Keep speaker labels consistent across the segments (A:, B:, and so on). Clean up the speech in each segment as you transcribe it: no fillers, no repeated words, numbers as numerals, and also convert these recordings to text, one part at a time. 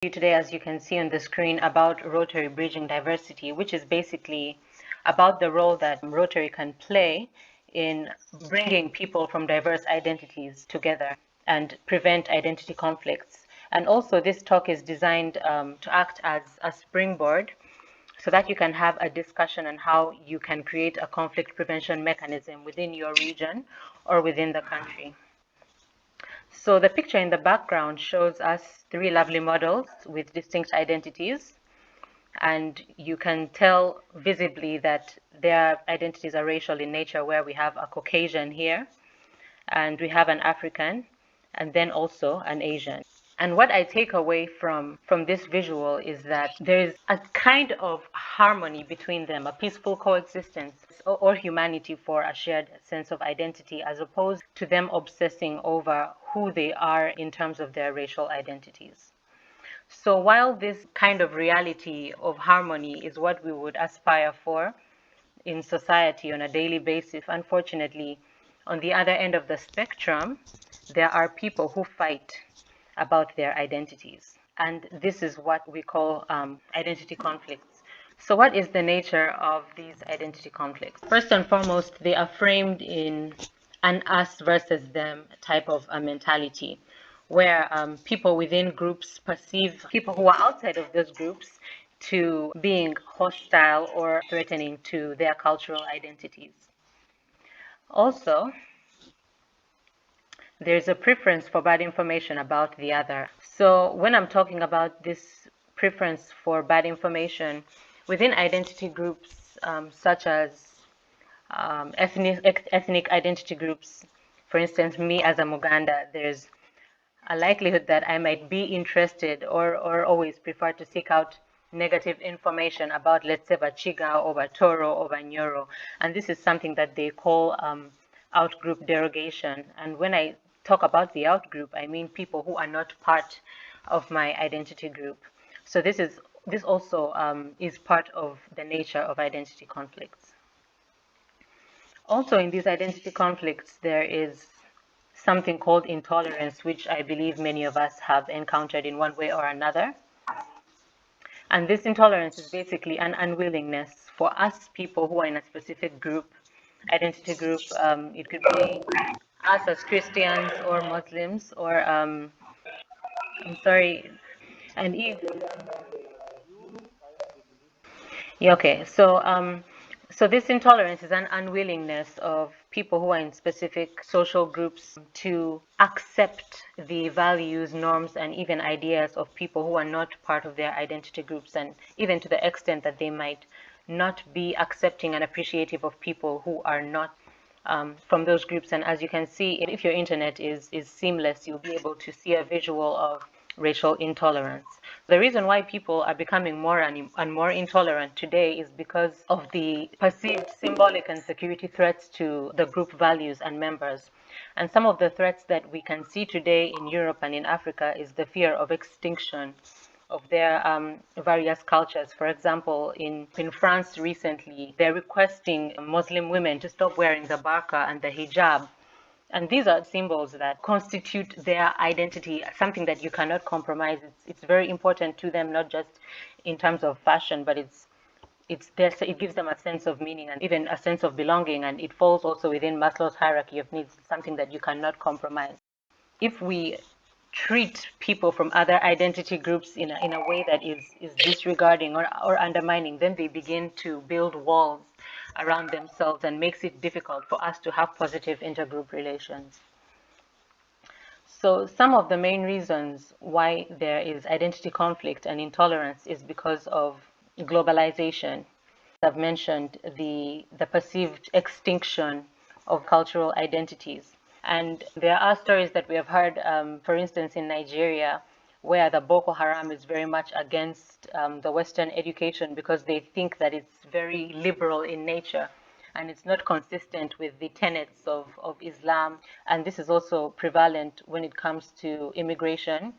A: Today, as you can see on the screen, about Rotary Bridging Diversity, which is basically about the role that Rotary can play in bringing people from diverse identities together and prevent identity conflicts. And also, this talk is designed to act as a springboard so that you can have a discussion on how you can create a conflict prevention mechanism within your region or within the country. So the picture in the background shows us three lovely models with distinct identities, and you can tell visibly that their identities are racial in nature, where we have a Caucasian here, and we have an African, and then also an Asian. And what I take away from this visual is that there is a kind of harmony between them, a peaceful coexistence or humanity for a shared sense of identity, as opposed to them obsessing over who they are in terms of their racial identities. So while this kind of reality of harmony is what we would aspire for in society on a daily basis, unfortunately, on the other end of the spectrum, there are people who fight about their identities. And this is what we call identity conflicts. So what is the nature of these identity conflicts? First and foremost, they are framed in an us versus them type of a mentality, where people within groups perceive people who are outside of those groups to being hostile or threatening to their cultural identities. Also, there's a preference for bad information about the other. So when I'm talking about this preference for bad information within identity groups such as ethnic identity groups, for instance, me as a Muganda, there's a likelihood that I might be interested or always prefer to seek out negative information about, let's say, Bachiga or Batoro or Banyoro. And this is something that they call outgroup derogation. And when I talk about the outgroup, I mean people who are not part of my identity group. So this also is part of the nature of identity conflicts. Also, in these identity conflicts, there is something called intolerance, which I believe many of us have encountered in one way or another. And this intolerance is basically an unwillingness for us people who are in a specific group, identity group. It could be us as Christians or Muslims or, I'm sorry, and if, yeah, okay, so this intolerance is an unwillingness of people who are in specific social groups to accept the values, norms, and even ideas of people who are not part of their identity groups, and even to the extent that they might not be accepting and appreciative of people who are not from those groups. And as you can see, if your internet is seamless, you'll be able to see a visual of racial intolerance. The reason why people are becoming more and more intolerant today is because of the perceived symbolic and security threats to the group values and members. And some of the threats that we can see today in Europe and in Africa is the fear of extinction of their various cultures. For example, in France recently, they're requesting Muslim women to stop wearing the burqa and the hijab. And these are symbols that constitute their identity, something that you cannot compromise. It's very important to them, not just in terms of fashion, but it's there. So it gives them a sense of meaning and even a sense of belonging. And it falls also within Maslow's hierarchy of needs, something that you cannot compromise. If we treat people from other identity groups in a way that is disregarding or undermining, then they begin to build walls around themselves and makes it difficult for us to have positive intergroup relations. So some of the main reasons why there is identity conflict and intolerance is because of globalization. I've mentioned the perceived extinction of cultural identities. And there are stories that we have heard, for instance, in Nigeria, where the Boko Haram is very much against the Western education because they think that it's very liberal in nature and it's not consistent with the tenets of Islam. And this is also prevalent when it comes to immigration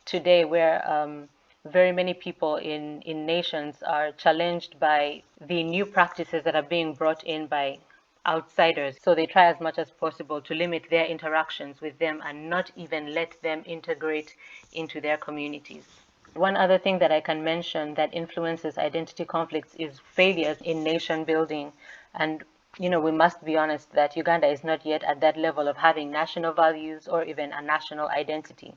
A: today, where very many people in nations are challenged by the new practices that are being brought in by outsiders. So they try as much as possible to limit their interactions with them and not even let them integrate into their communities. One other thing that I can mention that influences identity conflicts is failures in nation building. And, we must be honest that Uganda is not yet at that level of having national values or even a national identity.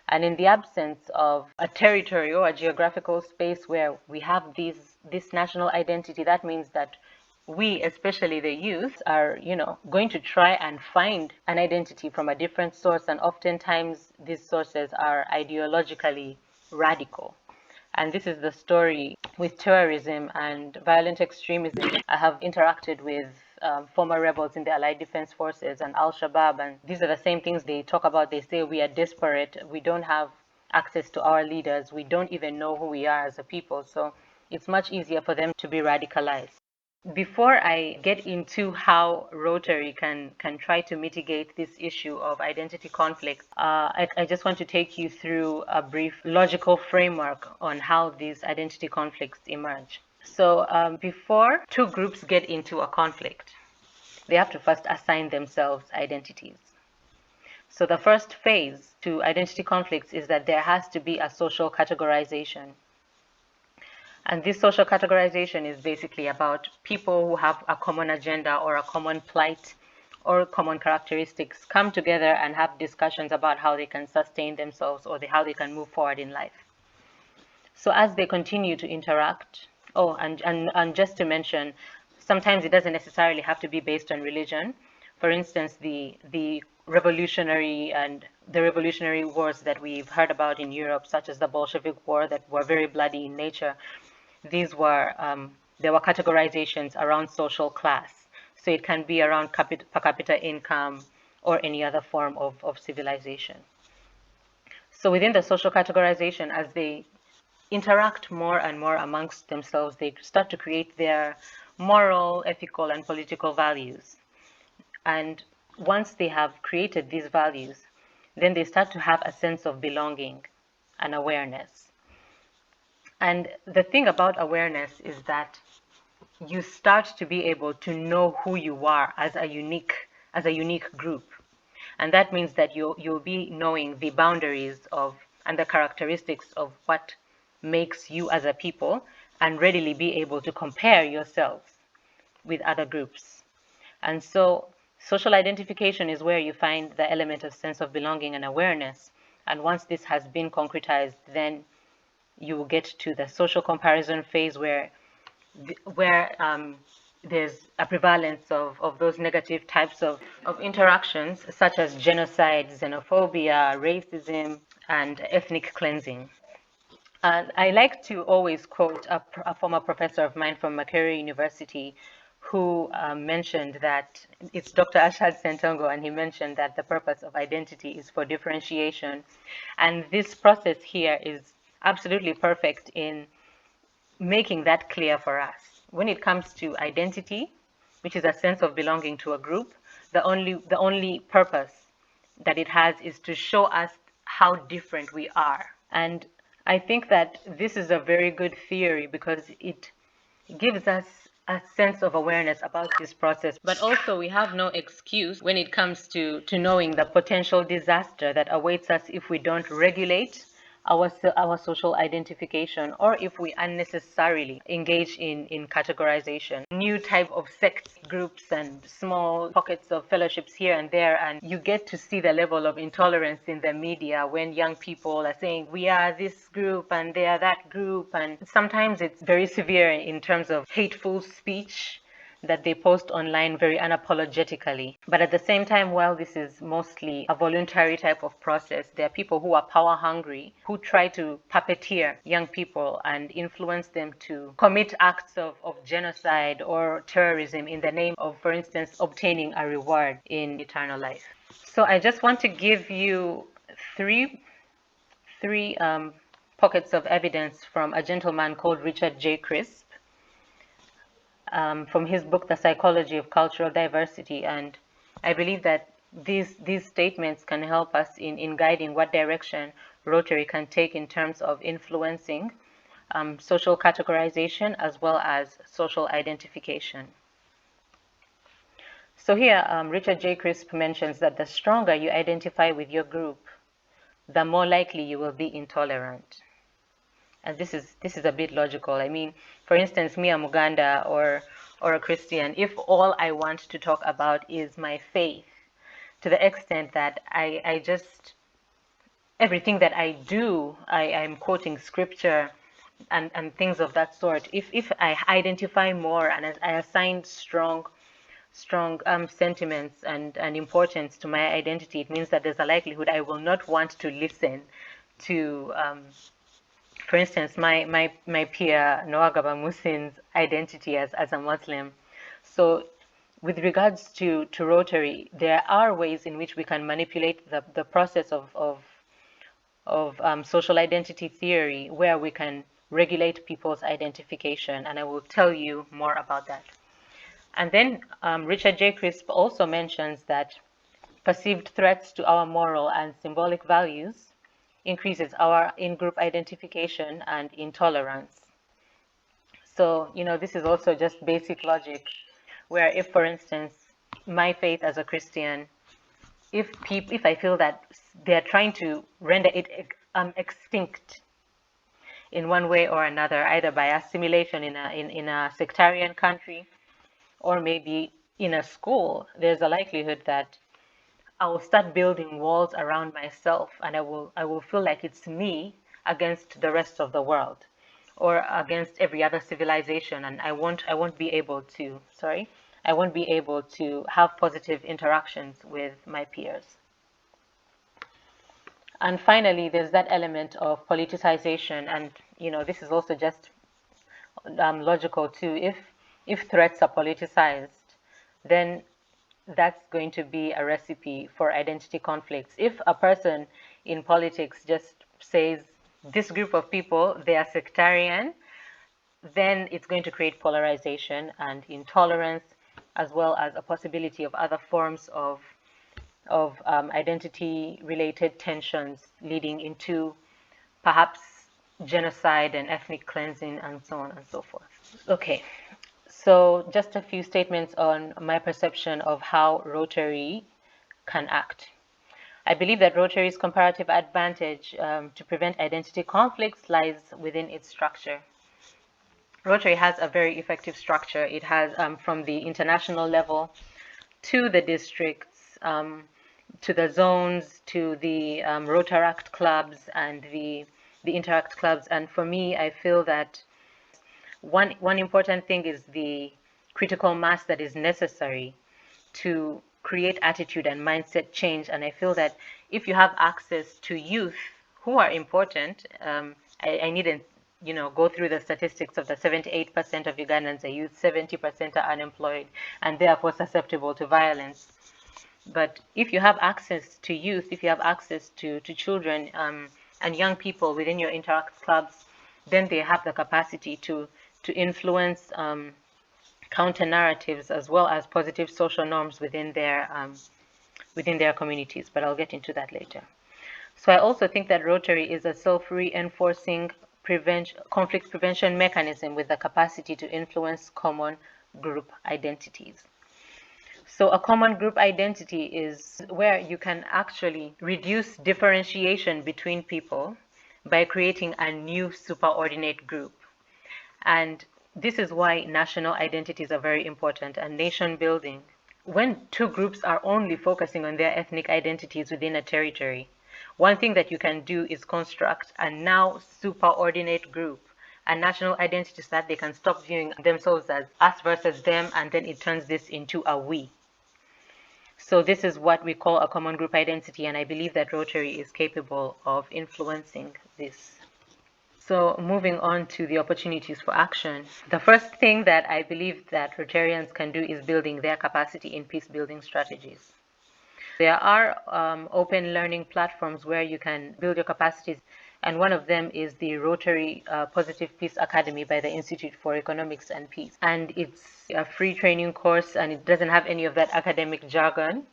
A: And in the absence of a territory or a geographical space where we have this national identity, that means that we, especially the youth, are, going to try and find an identity from a different source. And oftentimes these sources are ideologically radical. And this is the story with terrorism and violent extremism. I have interacted with former rebels in the Allied Defense Forces and Al-Shabaab, and these are the same things they talk about. They say we are desperate, we don't have access to our leaders, we don't even know who we are as a people, so it's much easier for them to be radicalized. Before I get into how Rotary can try to mitigate this issue of identity conflict, I just want to take you through a brief logical framework on how these identity conflicts emerge. So before two groups get into a conflict, they have to first assign themselves identities. So the first phase to identity conflicts is that there has to be a social categorization. And this social categorization is basically about people who have a common agenda or a common plight or common characteristics come together and have discussions about how they can sustain themselves or how they can move forward in life. So as they continue to interact, and just to mention, sometimes it doesn't necessarily have to be based on religion. For instance, the revolutionary wars that we've heard about in Europe, such as the Bolshevik War, that were very bloody in nature, these were there were categorizations around social class. So it can be around per capita income or any other form of civilization. So within the social categorization, as they interact more and more amongst themselves, they start to create their moral, ethical, and political values. And once they have created these values, then they start to have a sense of belonging and awareness. And the thing about awareness is that you start to be able to know who you are as a unique group. And that means that you'll be knowing the boundaries of and the characteristics of what makes you as a people, and readily be able to compare yourselves with other groups. And so social identification is where you find the element of sense of belonging and awareness. And once this has been concretized, then you will get to the social comparison phase where there's a prevalence of those negative types of interactions, such as genocide, xenophobia, racism, and ethnic cleansing. I like to always quote a former professor of mine from Makerere University who mentioned that, it's Dr. Ashad Sentongo, and he mentioned that the purpose of identity is for differentiation. And this process here is absolutely perfect in making that clear for us. When it comes to identity, which is a sense of belonging to a group, the only purpose that it has is to show us how different we are. And I think that this is a very good theory because it gives us a sense of awareness about this process. But also we have no excuse when it comes to knowing the potential disaster that awaits us if we don't regulate our social identification, or if we unnecessarily engage in categorization, new type of sects, groups, and small pockets of fellowships here and there. And you get to see the level of intolerance in the media when young people are saying, we are this group and they are that group. And sometimes it's very severe in terms of hateful speech that they post online very unapologetically. But at the same time, while this is mostly a voluntary type of process, there are people who are power hungry, who try to puppeteer young people and influence them to commit acts of genocide or terrorism in the name of, for instance, obtaining a reward in eternal life. So I just want to give you three pockets of evidence from a gentleman called Richard J. Crisp, from his book, The Psychology of Cultural Diversity. And I believe that these statements can help us in guiding what direction Rotary can take in terms of influencing social categorization as well as social identification. So here, Richard J. Crisp mentions that the stronger you identify with your group, the more likely you will be intolerant. And this is a bit logical. I mean, for instance, me, I'm Uganda or a Christian. If all I want to talk about is my faith, to the extent that I just everything that I do, I'm quoting scripture and things of that sort. If I identify more and I assign strong sentiments and importance to my identity, it means that there's a likelihood I will not want to listen to, for instance, my peer Noagaba Musin's identity as a Muslim. So with regards to Rotary, there are ways in which we can manipulate the process of social identity theory, where we can regulate people's identification, and I will tell you more about that. And then Richard J. Crisp also mentions that perceived threats to our moral and symbolic values increases our in-group identification and intolerance. So, this is also just basic logic, where if, for instance, my faith as a Christian, if I feel that they're trying to render it extinct in one way or another, either by assimilation in a sectarian country, or maybe in a school, there's a likelihood that I will start building walls around myself, and I will feel like it's me against the rest of the world, or against every other civilization, and I won't be able to have positive interactions with my peers. And finally, there's that element of politicization, and this is also just logical too. If threats are politicized, then that's going to be a recipe for identity conflicts. If a person in politics just says, this group of people, they are sectarian, then it's going to create polarization and intolerance, as well as a possibility of other forms of identity-related tensions leading into perhaps genocide and ethnic cleansing and so on and so forth. Okay. So just a few statements on my perception of how Rotary can act. I believe that Rotary's comparative advantage to prevent identity conflicts lies within its structure. Rotary has a very effective structure. It has from the international level to the districts, to the zones, to the Rotaract clubs and the Interact clubs. And for me, I feel that one important thing is the critical mass that is necessary to create attitude and mindset change. And I feel that if you have access to youth who are important, I needn't go through the statistics of the 78% of Ugandans are youth, 70% are unemployed, and therefore susceptible to violence. But if you have access to youth, if you have access to children and young people within your Interact clubs, then they have the capacity to influence counter narratives as well as positive social norms within their communities. But I'll get into that later. So I also think that Rotary is a self-reinforcing conflict prevention mechanism with the capacity to influence common group identities. So a common group identity is where you can actually reduce differentiation between people by creating a new superordinate group. And this is why national identities are very important and nation building. When two groups are only focusing on their ethnic identities within a territory, one thing that you can do is construct a now superordinate group, a national identity, so that they can stop viewing themselves as us versus them, and then it turns this into a we. So this is what we call a common group identity, and I believe that Rotary is capable of influencing this. So moving on to the opportunities for action. The first thing that I believe that Rotarians can do is building their capacity in peace-building strategies. There are open learning platforms where you can build your capacities, and one of them is the Rotary Positive Peace Academy by the Institute for Economics and Peace. And it's a free training course, and it doesn't have any of that academic jargon.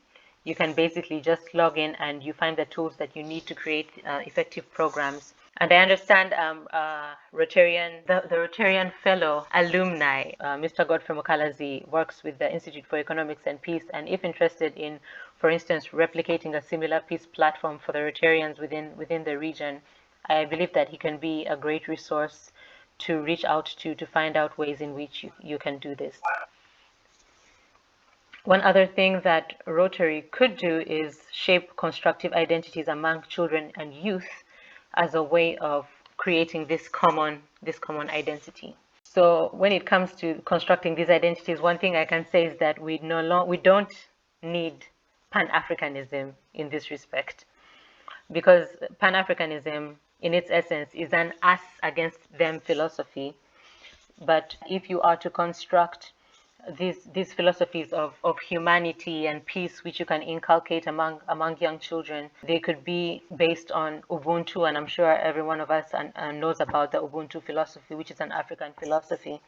A: You can basically just log in and you find the tools that you need to create effective programs. And I understand the Rotarian Fellow alumni, Mr. Godfrey Mukalazi, works with the Institute for Economics and Peace. And if interested in, for instance, replicating a similar peace platform for the Rotarians within the region, I believe that he can be a great resource to reach out to find out ways in which you can do this. One other thing that Rotary could do is shape constructive identities among children and youth as a way of creating this common identity. So when it comes to constructing these identities, one thing I can say is that we don't need Pan-Africanism in this respect, because Pan-Africanism in its essence is an us against them philosophy. But if you are to construct these philosophies of humanity and peace, which you can inculcate among young children, they could be based on Ubuntu, and I'm sure every one of us knows about the Ubuntu philosophy, which is an African philosophy.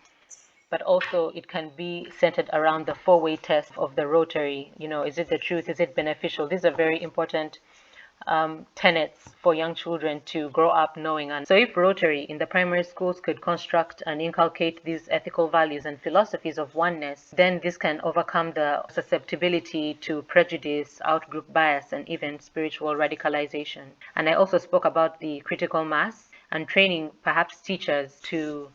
A: But also it can be centered around the four-way test of the Rotary. Is it the truth? Is it beneficial? These are very important tenets for young children to grow up knowing. And so if Rotary in the primary schools could construct and inculcate these ethical values and philosophies of oneness, then this can overcome the susceptibility to prejudice, out-group bias, and even spiritual radicalization. And I also spoke about the critical mass and training perhaps teachers to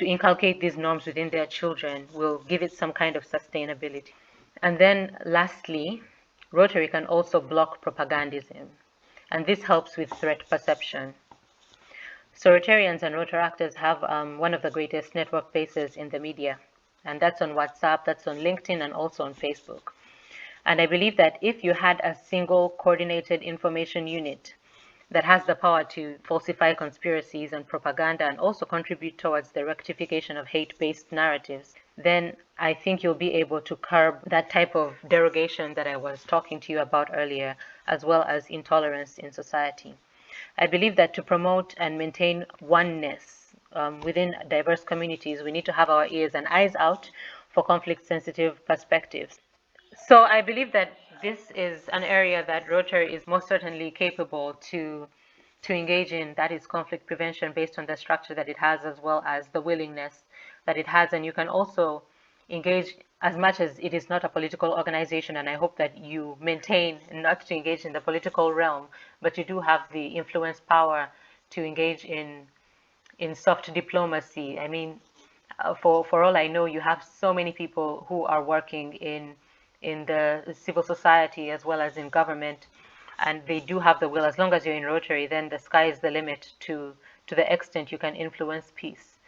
A: inculcate these norms within their children will give it some kind of sustainability. And then lastly, Rotary can also block propagandism, and this helps with threat perception. So Rotarians and Rotaractors have one of the greatest network bases in the media, and that's on WhatsApp, that's on LinkedIn, and also on Facebook. And I believe that if you had a single coordinated information unit that has the power to falsify conspiracies and propaganda and also contribute towards the rectification of hate-based narratives, then I think you'll be able to curb that type of derogation that I was talking to you about earlier, as well as intolerance in society. I believe that to promote and maintain oneness within diverse communities, we need to have our ears and eyes out for conflict-sensitive perspectives. So I believe that this is an area that Rotary is most certainly capable to engage in, that is conflict prevention, based on the structure that it has as well as the willingness that it has. And you can also engage, as much as it is not a political organization, and I hope that you maintain not to engage in the political realm, but you do have the influence power to engage in soft diplomacy. I mean, for all I know, you have so many people who are working in the civil society as well as in government, and they do have the will. As long as you're in Rotary, then the sky is the limit to the extent you can influence peace.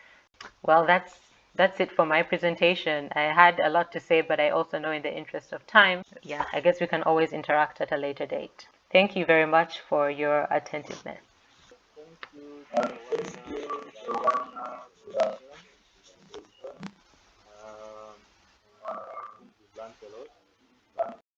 A: Well, that's it for my presentation. I had a lot to say, but I also know in the interest of time, yeah, I guess we can always interact at a later date. Thank you very much for your attentiveness.
B: Thank you.